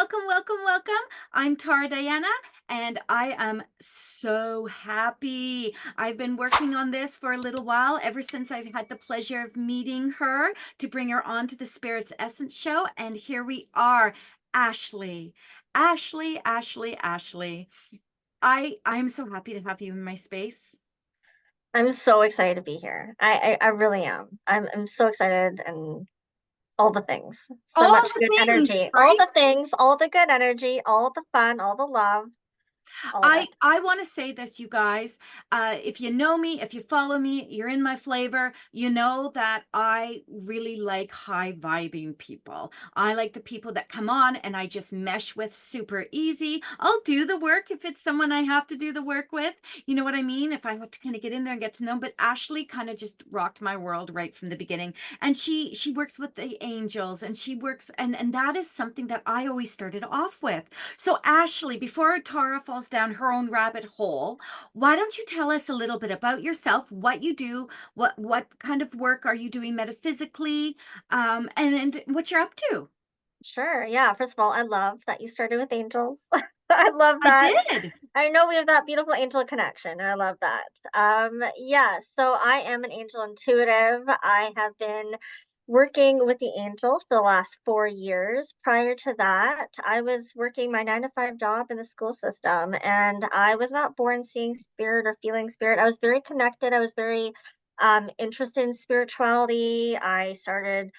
welcome, welcome, welcome. I'm Tara Diana, and I am so happy. I've been working on this for a little while, ever since I've had the pleasure of meeting her to bring her on to the Spirits Essence show. And here we are, Ashely. Ashely. I'm so happy to have you in my space. I'm so excited to be here. I really am. I'm so excited and all the things. So All much the good things, energy. All right? the things, all the good energy, all the fun, all the love, all of I it. I want to say this, you guys. If you know me, if you follow me, you're in my flavor. You know that I really like high vibing people. I like the people that come on and I just mesh with super easy. I'll do the work if it's someone I have to do the work with. You know what I mean? If I have to kind of get in there and get to know them. But Ashely kind of just rocked my world right from the beginning. And she works with the angels, and she works, and that is something that I always started off with. So, Ashely, before Tara falls down her own rabbit hole, why don't you tell us a little bit about yourself, what you do, what kind of work are you doing metaphysically, and what you're up to? Sure. Yeah. First of all, I love that you started with angels. I love I that. did. I know we have that beautiful angel connection. I love that. Yeah, so I am an angel intuitive. I have been working with the angels for the last 4 years. Prior to that, I was working my 9 to 5 job in the school system, and I was not born seeing spirit or feeling spirit. I was very connected. I was very interested in spirituality. I started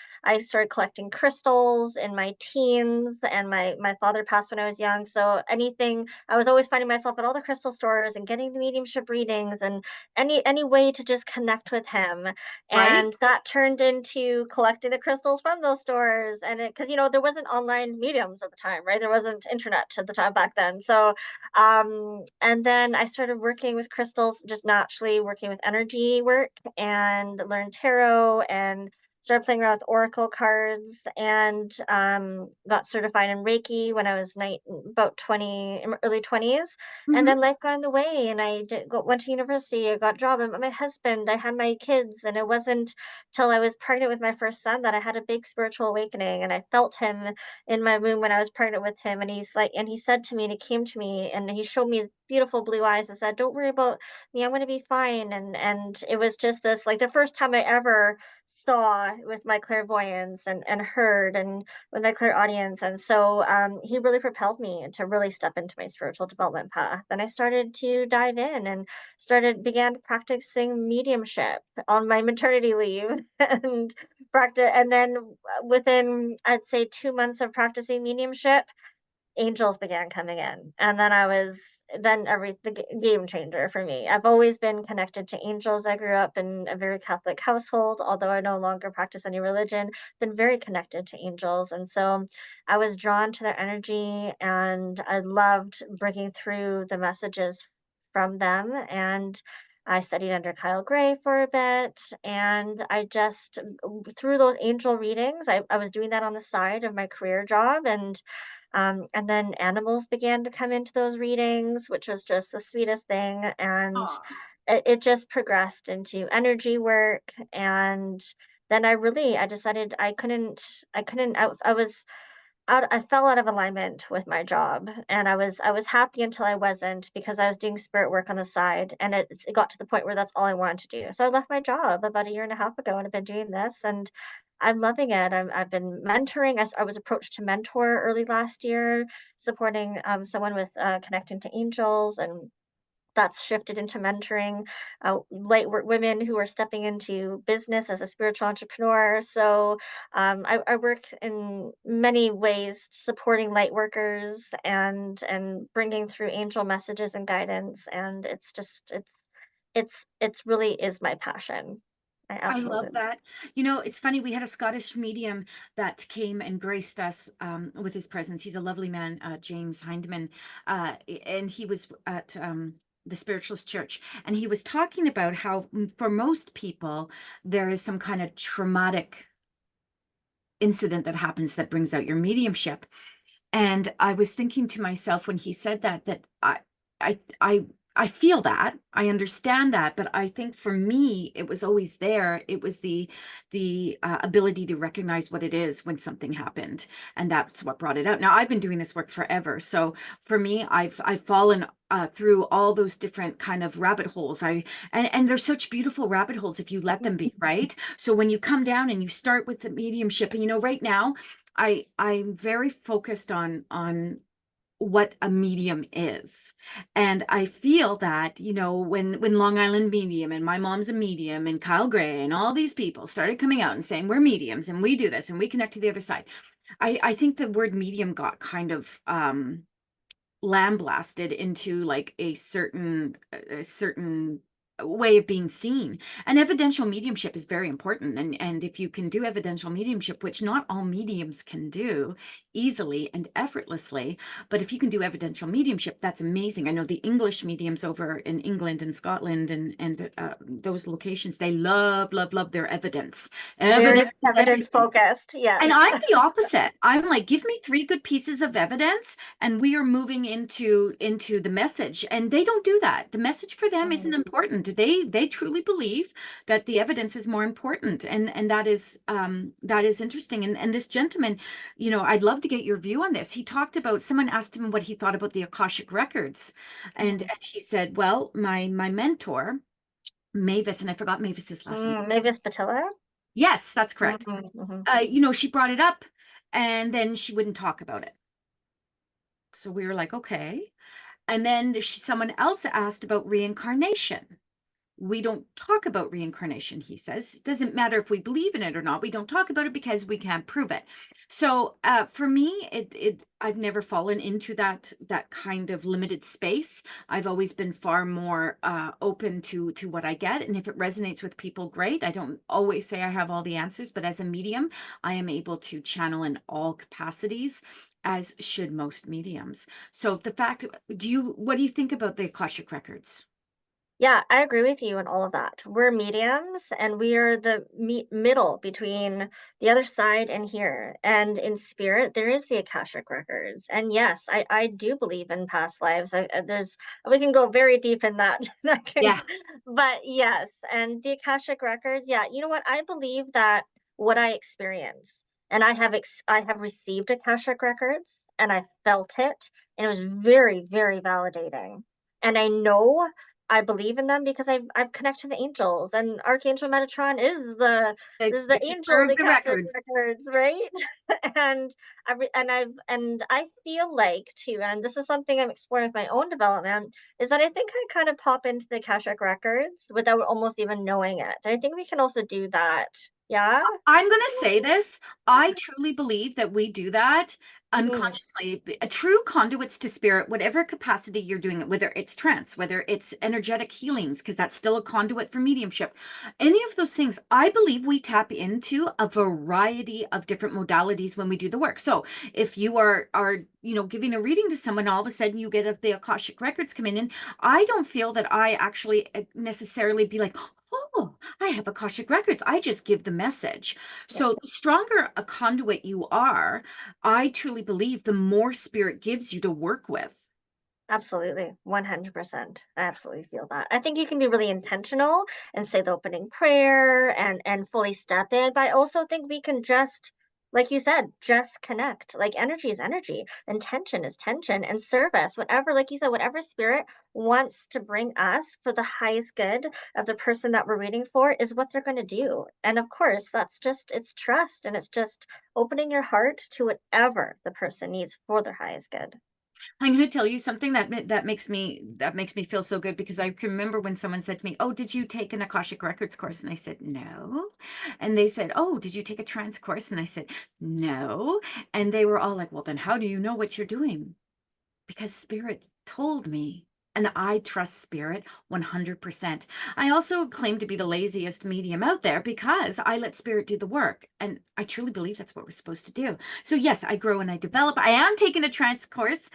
collecting crystals in my teens, and my father passed when I was young. So anything, I was always finding myself at all the crystal stores and getting the mediumship readings and any way to just connect with him. Right? And that turned into collecting the crystals from those stores. And it, because there wasn't online mediums at the time, right? There wasn't internet at the time back then. So and then I started working with crystals, just naturally working with energy work, and learned tarot and started playing around with oracle cards, and got certified in Reiki when I was about 20, in my early 20s. And Hmm. then life got in the way, and went to university. I got a job. I met my husband. I had my kids, and it wasn't till I was pregnant with my first son that I had a big spiritual awakening, and I felt him in my womb when I was pregnant with him. And he said to me, and he came to me, and he showed me his beautiful blue eyes and said, "Don't worry about me. I'm going to be fine." And it was just this, like, the first time I ever saw with my clairvoyance, and heard, and with my clairaudience. And so he really propelled me to really step into my spiritual development path. And I started to dive in and began practicing mediumship on my maternity leave and then within, I'd say, 2 months of practicing mediumship, angels began coming in. And then I was then every the game changer for me. I've always been connected to angels. I grew up in a very Catholic household, although I no longer practice any religion, been very connected to angels. And so I was drawn to their energy, and I loved breaking through the messages from them. And I studied under Kyle Gray for a bit, and I just, through those angel readings, I was doing that on the side of my career job. And then animals began to come into those readings, which was just the sweetest thing. And Aw. it just progressed into energy work. And then I decided I was out, I fell out of alignment with my job. And I was happy until I wasn't, because I was doing spirit work on the side. And it got to the point where that's all I wanted to do. So I left my job about a year and a half ago, and I've been doing this, and I'm loving it. I've been mentoring. I was approached to mentor early last year, supporting someone with connecting to angels, and that's shifted into mentoring light work women who are stepping into business as a spiritual entrepreneur. So I work in many ways, supporting light workers, and bringing through angel messages and guidance. And it's really is my passion. I I love absolutely that. You know, it's funny, we had a Scottish medium that came and graced us with his presence. He's a lovely man, James Hindman, and he was at the Spiritualist Church, and he was talking about how for most people, there is some kind of traumatic incident that happens that brings out your mediumship. And I was thinking to myself when he said that, that I I feel that. I understand that, but I think for me, it was always there. It was the ability to recognize what it is when something happened, and that's what brought it out. Now, I've been doing this work forever, so for me, I've fallen through all those different kind of rabbit holes. And they're such beautiful rabbit holes if you let them be, right? So when you come down and you start with the mediumship, and right now, I'm very focused on what a medium is. And I feel that, when Long Island Medium and my mom's a medium and Kyle Gray and all these people started coming out and saying we're mediums and we do this and we connect to the other side. I think the word medium got kind of lambasted into like a certain way of being seen. And evidential mediumship is very important. And if you can do evidential mediumship, which not all mediums can do easily and effortlessly, but if you can do evidential mediumship, that's amazing. I know the English mediums over in England and Scotland and those locations, they love their evidence. Very Evidence is evidence everything. focused. Yes. And I'm the opposite. I'm like, give me three good pieces of evidence, and we are moving into the message. And they don't do that. The message for them isn't Mm. important. They truly believe that the evidence is more important, and that is interesting. And this gentleman, I'd love to get your view on this. He talked about someone asked him what he thought about the Akashic records, and Mhm. he said, well, my mentor Mavis, and I forgot Mavis's last name. Mavis Patilla? Yes, that's correct. Mhm, mhm. She brought it up and then she wouldn't talk about it. So we were like, okay. And then someone else asked about reincarnation. We don't talk about reincarnation, he says. It doesn't matter if we believe in it or not. We don't talk about it because we can't prove it. So for me, I've never fallen into that kind of limited space. I've always been far more open to what I get, and if it resonates with people, great. I don't always say I have all the answers, but as a medium, I am able to channel in all capacities, as should most mediums. So the fact, what do you think about the Akashic records? Yeah, I agree with you on all of that. We're mediums and we are the middle between the other side and here. And in spirit, there is the Akashic records. And yes, I do believe in past lives. We can go very deep in that. that can, Yeah. but yes, and the Akashic records, yeah, you know what? I believe that what I experience, and I have received Akashic records and I felt it, and it was very, very validating. And I believe in them because I've connected to the angels, and Archangel Metatron is the The angel keeper of of the the Catholic records. records, right? and I feel like too, and this is something I'm exploring with my own development, is that I think I kind of pop into the Akashic records without almost even knowing it. I think we can also do that. Yeah. I'm going to say this. I truly believe that we do that Mhm. unconsciously. A true conduits to spirit, whatever capacity you're doing it, whether it's trance, whether it's energetic healings, because that's still a conduit for mediumship. Any of those things, I believe we tap into a variety of different modalities when we do the work. So if you are giving a reading to someone, all of a sudden you get the Akashic records come in, and I don't feel that I actually necessarily be like, oh, I have Akashic records. I just give the message. Yeah. So the stronger a conduit you are, I truly believe the more spirit gives you to work with. Absolutely, 100%. I absolutely feel that. I think you can be really intentional and say the opening prayer and fully step in, but I also think we can just, like you said, just connect. Like energy is energy, and tension is tension, and service, whatever, like you said, whatever spirit wants to bring us for the highest good of the person that we're reading for is what they're going to do. And of course, it's trust and it's just opening your heart to whatever the person needs for their highest good. I'm going to tell you something that makes me feel so good, because I can remember when someone said to me, "Oh, did you take an Akashic Records course?" And I said, "No." And they said, "Oh, did you take a trance course?" And I said, "No." And they were all like, "Well, then how do you know what you're doing?" Because spirit told me, and I trust spirit 100%. I also claim to be the laziest medium out there because I let spirit do the work, and I truly believe that's what we're supposed to do. So yes, I grow and I develop. I am taking a trance course.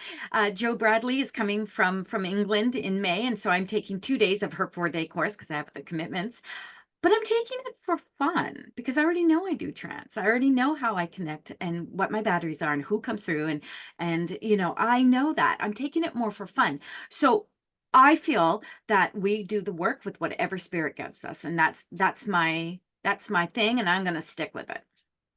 Joe Bradley is coming from England in May, and so I'm taking 2 days of her 4-day course because I have the commitments. But I'm taking it for fun because I already know I do trance. I already know how I connect and what my batteries are and who comes through, and I know that. I'm taking it more for fun. So I feel that we do the work with whatever spirit gives us, and that's my thing, and I'm going to stick with it.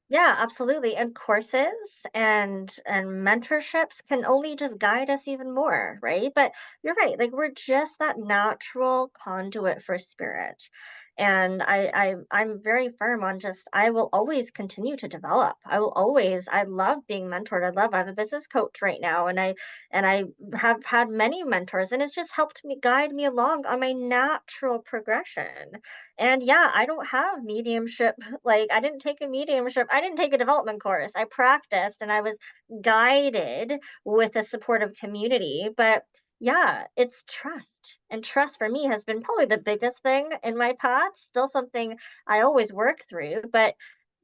Yeah, absolutely. And courses and mentorships can only just guide us even more, right? But you're right. Like we're just that natural conduit for spirit. And I'm very firm on just I will always continue to develop. I will always I love being mentored. I have a business coach right now and I have had many mentors and it's just helped me guide me along on my natural progression. And yeah, I don't have mediumship. Like, I didn't take a mediumship. I didn't take a development course. I practiced and I was guided with a supportive community. But yeah, it's trust. And trust for me has been probably the biggest thing in my path. Still something I always work through, but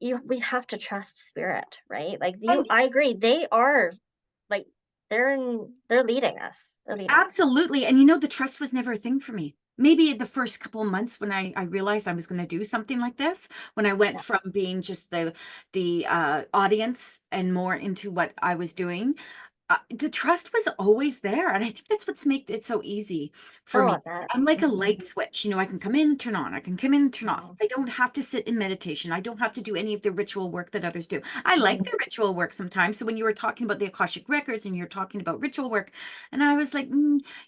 we have to trust spirit, right? Like And I agree. They are like they're leading us. They're leading us. absolutely. And you know, the trust was never a thing for me. Maybe the first couple of months when I realized I was going to do something like this, when I went Yeah. from being just the audience and more into what I was doing, the trust was always there, and I think that's what's made it so easy for Oh, me. I bet. I'm like a Mhm. light switch, you know, I can come in, turn on, I can come in, turn off. Mhm. I don't have to sit in meditation. I don't have to do any of the ritual work that others do. I like Mhm. the ritual work sometimes. So when you were talking about the Akashic records and you're talking about ritual work, and I was like,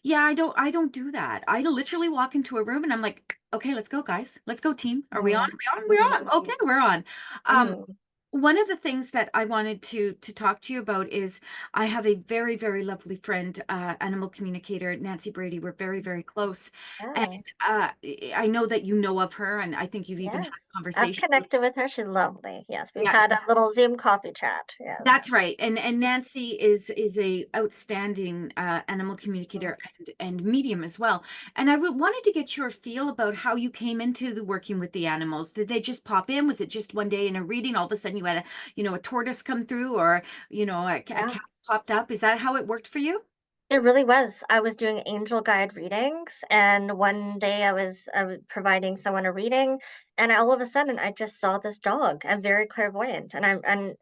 yeah, I don't do that. I literally walk into a room and I'm like, okay, let's go, guys. Let's go, team. Are we on? Mhm. Are we on? We're Mhm. on. Okay, we're on. Um, Mhm. one of the things that I wanted to talk to you about is I have a very, very lovely friend, animal communicator, Nancy Brady. We're very, very close. And Yeah. I know that you know of her, and I think you've even had Yes. a I've conversation with, connected with her. She's lovely. Yes. We've yeah, had a little Zoom coffee chat. Yes. that's right. And Nancy is a outstanding animal Mhm. communicator and medium as well. And I wanted to get your feel about how you came into the working with the animals. Did they just pop in? Was it just one day in a reading, all of a sudden you had a tortoise come through, or a Yeah. cat popped up? Is that how it worked for you? It really was. I was doing angel guide readings, and one day I was providing someone a reading, and all of a sudden I just saw this dog. I'm very clairvoyant, and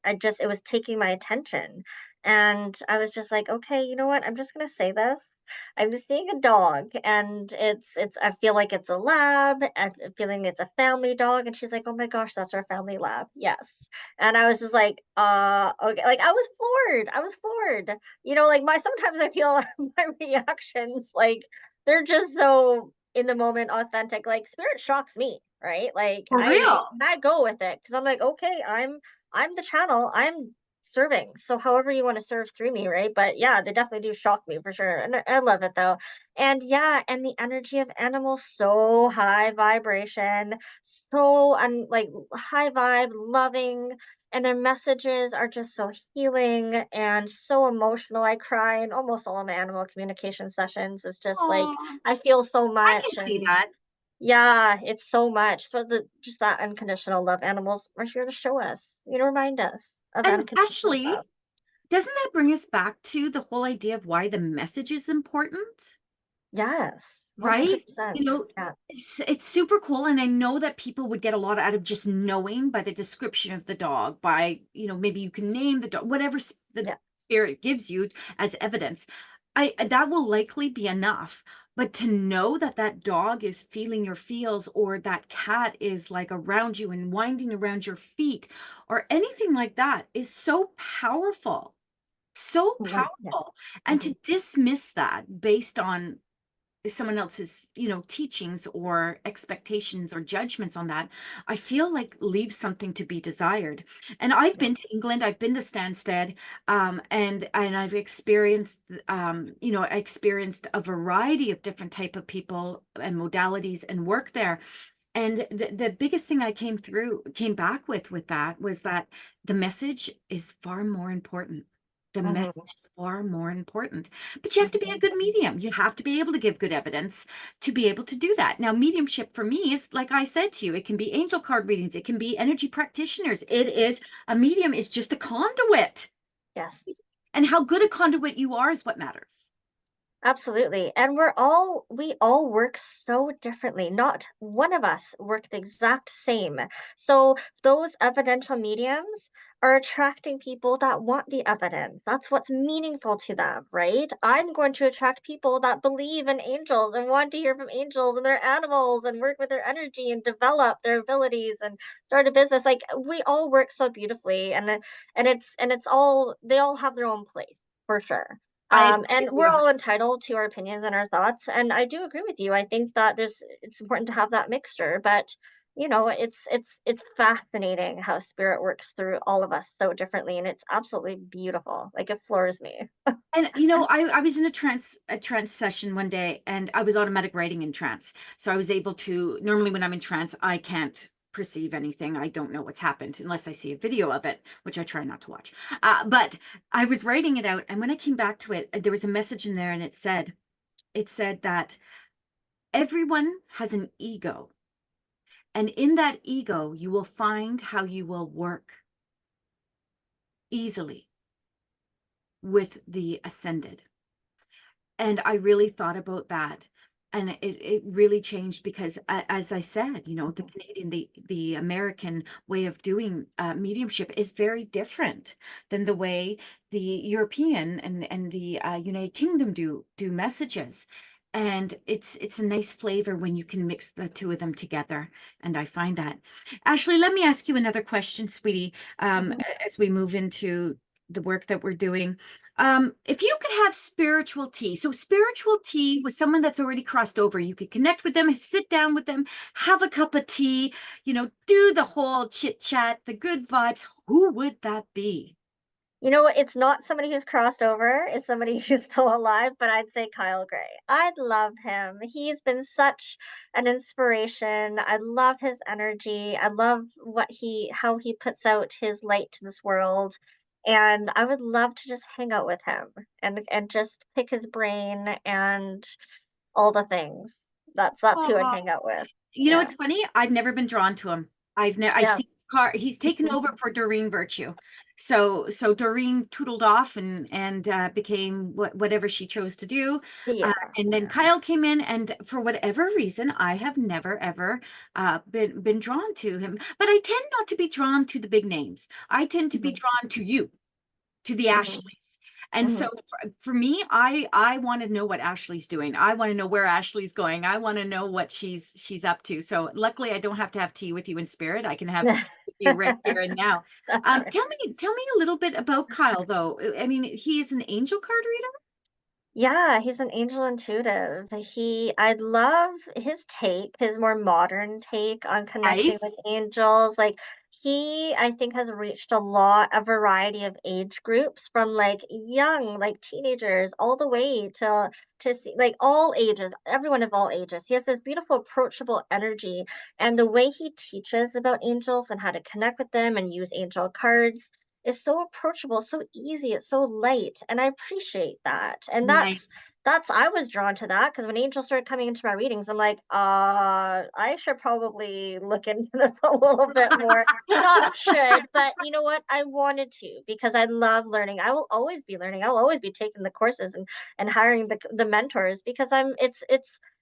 I just it was taking my attention, and I was just like, okay, you know what? I'm just gonna say this. I'm just seeing a dog, and it's. I feel like it's a lab. I'm feeling it's a family dog, and she's like, oh my gosh, that's our family lab. Yes, and I was just like, okay, like I was floored. I was floored. Like my sometimes I feel my reactions like they're just so in the moment authentic. Like spirit shocks me, right? Like For real? I go with it because I'm like, okay, I'm the channel. I'm serving. So however you want to serve through me, right? But yeah, they definitely do shock me for sure. And I love it though. And yeah, and the energy of animals so high vibration, so like high vibe, loving, and their messages are just so healing and so emotional. I cry in almost all my animal communication sessions. It's just like Oh, I feel so I can much see and that. yeah, it's so much. So just that unconditional love animals are here to show us, remind us of And unconditional Ashley, love. doesn't that bring us back to the whole idea of why the message is important? Yes, Right? You 100%. know, Yeah. it's super cool. And I know that people would get a lot out of just knowing by the description of the dog, by, maybe you can name the dog, whatever the Yeah. spirit gives you as evidence. That will likely be enough. But to know that that dog is feeling your feels, or that cat is like around you and winding around your feet, or anything like that is so powerful. So Yeah. powerful. And Mhm. to dismiss that based on someone else's teachings or expectations or judgments on that, I feel like leaves something to be desired. And I've Yeah. been to England, I've been to Stansted, and I've experienced I experienced a variety of different type of people and modalities and work there. And the biggest thing I came back with that was that the message is far more important. The Mhm. message is far more important. But you have to be a Mhm. good medium. You have to be able to give good evidence to be able to do that. Now, mediumship for me is, like I said to you, it can be angel card readings, it can be energy practitioners. It is a medium is just a conduit. Yes. And how good a conduit you are is what matters. Absolutely. And we all work so differently. Not one of us work the exact same. So those evidential mediums are attracting people that want the evidence. That's what's meaningful to them, right? I'm going to attract people that believe in angels and want to hear from angels and their animals and work with their energy and develop their abilities and start a business. Like we all work so beautifully, and it's all they all have their own place for sure. I agree And with you. we're all entitled to our opinions and our thoughts. And I do agree with you. I think that it's important to have that mixture, but it's fascinating how spirit works through all of us so differently, and it's absolutely beautiful. Like it floors me. And I was in a trance session one day, and I was automatic writing in trance. So I was able to, normally when I'm in trance, I can't perceive anything. I don't know what's happened unless I see a video of it, which I try not to watch. But I was writing it out, and when I came back to it, there was a message in there, and it said that everyone has an ego, and in that ego, you will find how you will work easily with the ascended. And I really thought about that. And it really changed because, as I said, the Mhm. Canadian, the American way of doing mediumship is very different than the way the European and the United Kingdom do messages. And it's a nice flavor when you can mix the two of them together. And I find that. Ashely, let me ask you another question, sweetie, Mhm. as we move into the work that we're doing. If you could have spiritual tea, so spiritual tea with someone that's already crossed over, you could connect with them, sit down with them, have a cup of tea, do the whole chit chat, the good vibes. Who would that be? It's not somebody who's crossed over, it's somebody who's still alive, but I'd say Kyle Gray. I love him. He's been such an inspiration. I love his energy. I love how he puts out his light to this world. And I would love to just hang out with him and just pick his brain and all the things. That's who I'd Oh, hang out with. it's Yeah. funny. I've never been drawn to him. I've Yeah. seen his car. He's taken over for Doreen Virtue. So Doreen tootled off and became whatever she chose to do. Yeah. And then Kyle came in, and for whatever reason, I have never ever been drawn to him. But I tend not to be drawn to the big names. I tend to be Mhm. drawn to you, to the Mhm. Ashleys. And so Mhm. for me, I want to know what Ashley's doing. I want to know where Ashley's going. I want to know what she's up to. So luckily, I don't have to have tea with you in spirit. I can have tea with you right here and now. That's right. Tell me a little bit about Kyle, though. I mean, he's an angel card reader. Yeah, he's an angel intuitive. I love his take, his more modern take on connecting with Nice. angels. Like I think, has reached a variety of age groups from like young, like teenagers, all the way to see like all ages, everyone of all ages. He has this beautiful, approachable energy, and the way he teaches about angels and how to connect with them and use angel cards is so approachable, so easy, it's so light, and I appreciate that. And Nice. that's I was drawn to that because when angels started coming into my readings, I'm like, I should probably look into this a little bit more. Not should, but you know what? I wanted to because I love learning. I will always be learning. I'll always be taking the courses and hiring the mentors because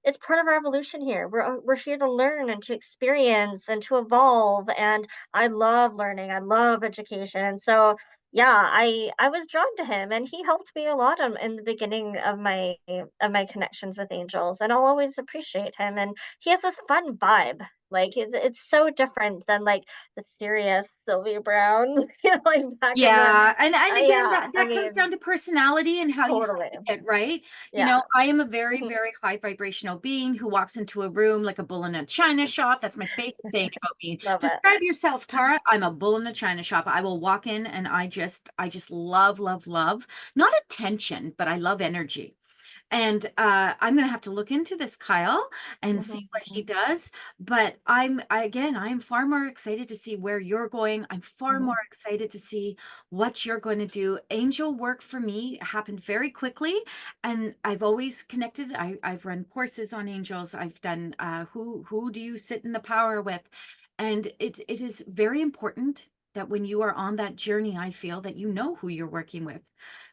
it's part of our evolution here. We're here to learn and to experience and to evolve, and I love learning. I love education. And so, yeah, I was drawn to him, and he helped me a lot in the beginning of my connections with angels, and I'll always appreciate him. And he has this fun vibe. Like it's so different than like the serious Sylvia Brown, like back in the Yeah, and again, yeah, that I that comes mean, down to personality and how you see totally. it, right? Yeah. I am a very, Mhm. very high vibrational being who walks into a room like a bull in a china shop. That's my favorite saying about me. Love it. Describe yourself, Tara. I'm a bull in a china shop. I will walk in and I just love, love, love. Not attention, but I love energy. And I'm going to have to look into this, Kyle, and see Mhm, what he mhm, does. But again, I'm far more excited to see where you're going. I'm far more mhm, excited to see what you're going to do. Angel work for me happened very quickly, and I've always connected. I've run courses on angels. I've done who do you sit in the power with, and it is very important that when you are on that journey, I feel that you know who you're working with,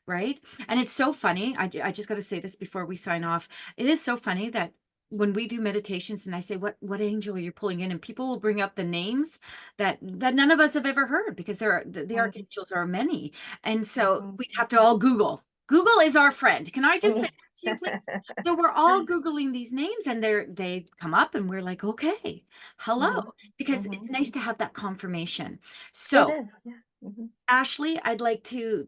right? And it's so funny. I just got to say this before we sign off. It is so funny that, when we do meditations and I say, what angel are you pulling in? And people will bring up the names that none of us have ever heard, because the Mhm, archangels are many. And so mhm. we have to all Google. Google is our friend. Can I just say that to you, please? So we're all Googling these names, and they come up, and we're like, okay, hello, Mhm, because it's mhm. nice to have that confirmation. It So is, yeah. Mhm. Ashely, I'd like to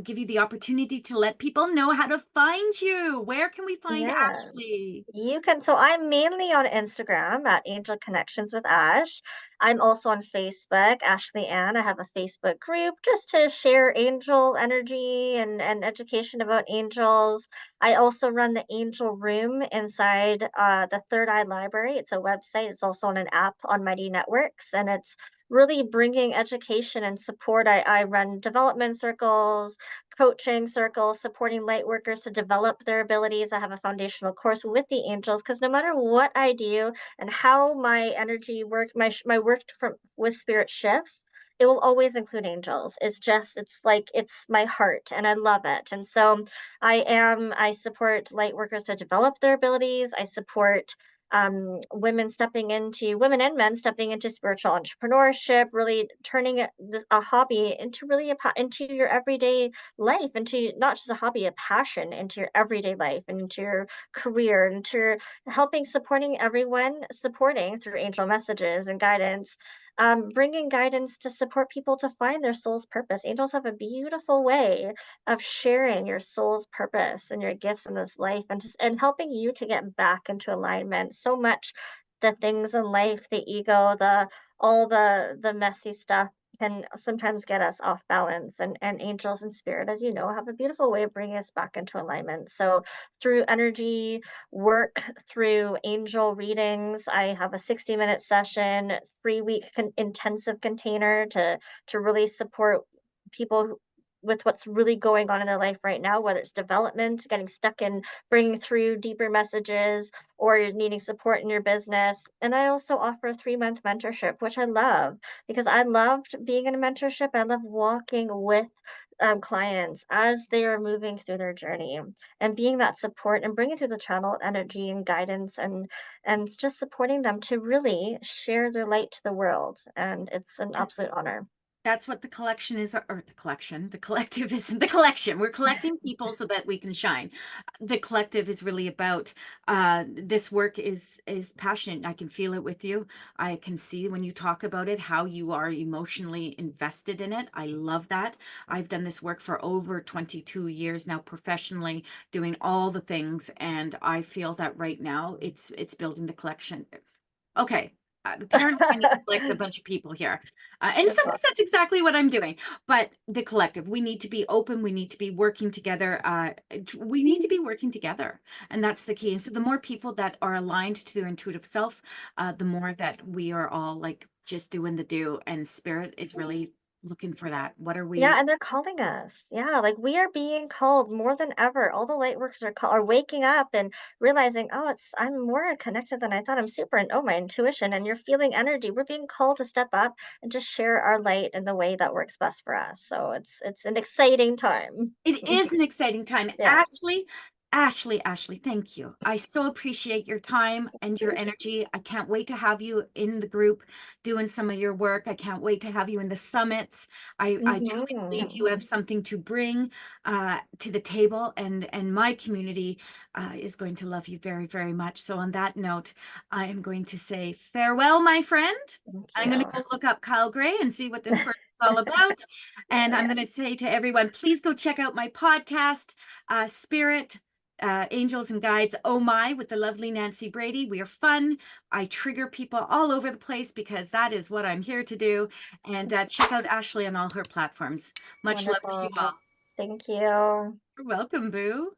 give you the opportunity to let people know how to find you. Where can we find Yes. Ashely? You can so I'm mainly on Instagram at Angel Connections with Ash. I'm also on Facebook, Ashley Ann. I have a Facebook group just to share angel energy and education about angels. I also run the Angel Room inside the Third Eye Library. It's a website. It's also on an app on Mighty Networks, and it's really bringing education and support. I run development circles, coaching circles, supporting light workers to develop their abilities. I have a foundational course with the angels because no matter what I do and how my energy work, my work from with spirit shifts, it will always include angels. It's like it's my heart and I love it. And so I support light workers to develop their abilities. I support women and men stepping into spiritual entrepreneurship, really turning a hobby into really into your everyday life, into not just a hobby, a passion, into your everyday life, and into your career, into your helping, supporting everyone, supporting through angel messages and guidance, bringing guidance to support people to find their soul's purpose. Angels have a beautiful way of sharing your soul's purpose and your gifts in this life, and just and helping you to get back into alignment. So much the things in life, the ego, the all the messy stuff can sometimes get us off balance, and angels and spirit, as you know, have a beautiful way of bringing us back into alignment. So through energy work, through angel readings, I have a 60-minute session, 3-week intensive container to really support people with what's really going on in their life right now, whether it's development, getting stuck in bringing through deeper messages, or you're needing support in your business. And I also offer a 3-month mentorship, which I love because I loved being in a mentorship. I love walking with clients as they are moving through their journey and being that support and bringing through the channel energy and guidance and just supporting them to really share their light to the world. And it's an absolute honor. That's what the collection is, or the collection, the collective is the collection. We're collecting people so that we can shine. The collective is really about this work is passionate. I can feel it with you. I can see when you talk about it how you are emotionally invested in it. I love that. I've done this work for over 22 years now professionally, doing all the things, and I feel that right now it's building the collection. Okay. Apparently, I need to collect a bunch of people here. And That's sometimes awesome. that's exactly what I'm doing. But the collective, we need to be open. We need to be working together. We need to be working together. And that's the key. And so the more people that are aligned to their intuitive self, the more that we are all like just doing the do. And spirit is really looking for that. What are Yeah, we? and they're calling us. Yeah, like we are being called more than ever. All the light workers are waking up and realizing, oh, I'm more connected than I thought. I'm super and oh my intuition and you're feeling energy. We're being called to step up and just share our light in the way that works best for us. So it's an exciting time. It is an exciting time. Yeah. Ashley, thank you. I so appreciate your time and your energy. I can't wait to have you in the group doing some of your work. I can't wait to have you in the summits. I truly believe Hmm. you have something to bring to the table, and my community is going to love you very, very much. So on that note, I am going to say farewell, my friend. Thank I'm going to you. go look up Kyle Gray and see what this person's all about. And I'm going to say to everyone, please go check out my podcast, Spirit, Angels and Guides, Oh My, with the lovely Nancy Brady. We are fun. I trigger people all over the place because that is what I'm here to do. And check out Ashely on all her platforms. Much love to you Wonderful. all. Thank you. You're welcome, Boo.